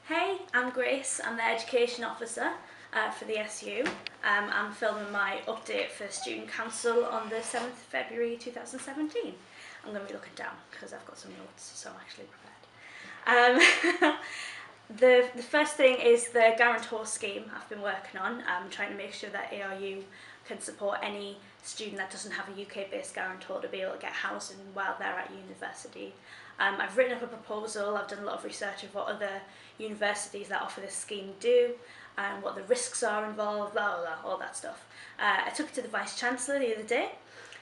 Hey, I'm Grace. I'm the Education Officer for the SU. I'm filming my update for Student Council on the 7th of February 2017. I'm going to be looking down because I've got some notes, so I'm actually prepared. The first thing is the Guarantor Scheme I've been working on. I'm trying to make sure that ARU can support any student that doesn't have a UK-based guarantor to be able to get housing while they're at university. I've written up a proposal, I've done a lot of research of what other universities that offer this scheme do, and what the risks are involved, blah, blah, blah, all that stuff. I took it to the Vice-Chancellor the other day,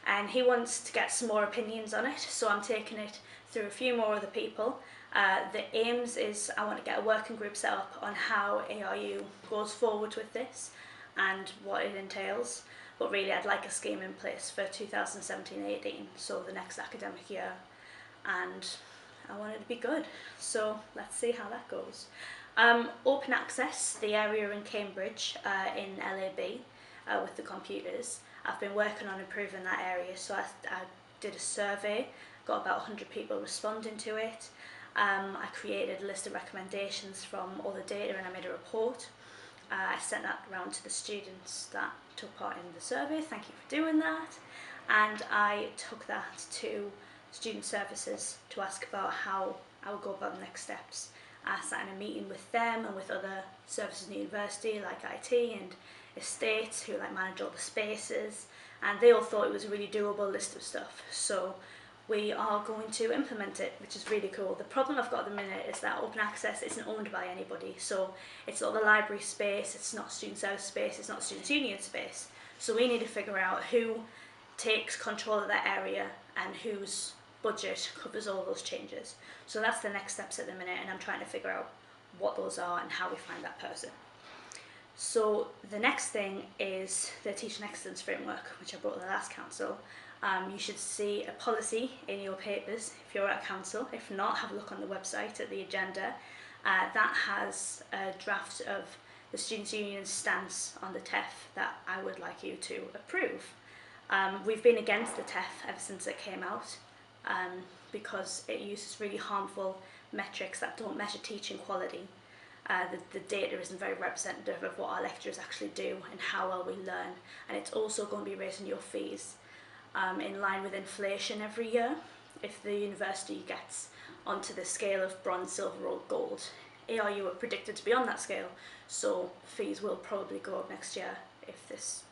and he wants to get some more opinions on it, so I'm taking it through a few more other people. The aims is I want to get a working group set up on how ARU goes forward with this and what it entails, but really I'd like a scheme in place for 2017-18, so the next academic year, and I want it to be good, so let's see how that goes. Open access, the area in Cambridge in LAB with the computers, I've been working on improving that area, so I did a survey, got about 100 people responding to it. I created a list of recommendations from all the data and I made a report. I sent that around to the students that took part in the survey, thank you for doing that, and I took that to student services to ask about how I would go about the next steps. I sat in a meeting with them and with other services in the university like IT and estates who manage all the spaces, and they all thought it was a really doable list of stuff. So we are going to implement it, which is really cool. The problem I've got at the minute is that open access isn't owned by anybody, so it's not the library space, it's not student service space, it's not students' union space. So we need to figure out who takes control of that area and whose budget covers all those changes. So that's the next steps at the minute, and I'm trying to figure out what those are and how we find that person. So the next thing is the Teaching Excellence Framework, which I brought to the last council. You should see a policy in your papers if you're at council. If not, have a look on the website at the agenda. That has a draft of the Students' Union's stance on the TEF that I would like you to approve. We've been against the TEF ever since it came out because it uses really harmful metrics that don't measure teaching quality. The data isn't very representative of what our lecturers actually do and how well we learn, and it's also going to be raising your fees in line with inflation every year if the university gets onto the scale of bronze, silver or gold. ARU are predicted to be on that scale, so fees will probably go up next year if this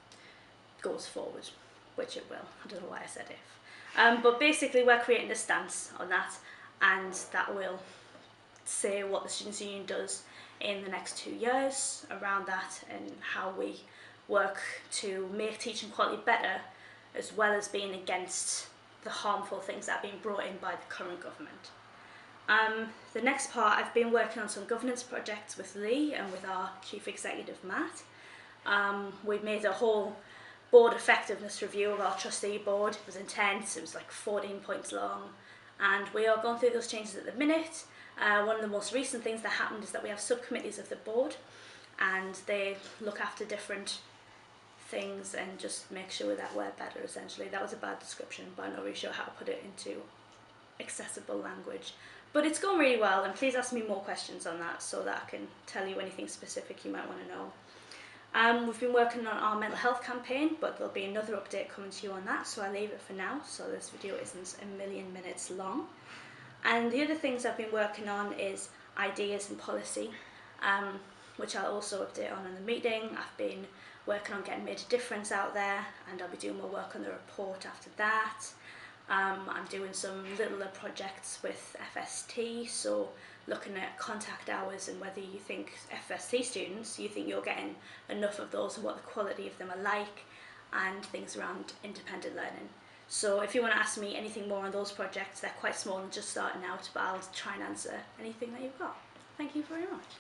goes forward, which it will. I don't know why I said if. But basically we're creating a stance on that, and that will say what the Students' Union does in the next 2 years around that and how we work to make teaching quality better, as well as being against the harmful things that are being brought in by the current government. The next part, I've been working on some governance projects with Lee and with our Chief Executive, Matt. We've made a whole board effectiveness review of our trustee board. It was intense, it was like 14 points long, and we are going through those changes at the minute. One of the most recent things that happened is that we have subcommittees of the board, and they look after different things and just make sure that we're better, essentially. That was a bad description, but I'm not really sure how to put it into accessible language. But it's going really well, and please ask me more questions on that so that I can tell you anything specific you might want to know. We've been working on our mental health campaign, but there'll be another update coming to you on that, so I'll leave it for now, so this video isn't a million minutes long. And the other things I've been working on is ideas and policy, which I'll also update on in the meeting. I've been working on getting Made a Difference out there, and I'll be doing more work on the report after that. I'm doing some littler projects with FST, so looking at contact hours and whether you think FST students, you think you're getting enough of those and what the quality of them are like, and things around independent learning. So if you want to ask me anything more on those projects, they're quite small and just starting out, but I'll try and answer anything that you've got. Thank you very much.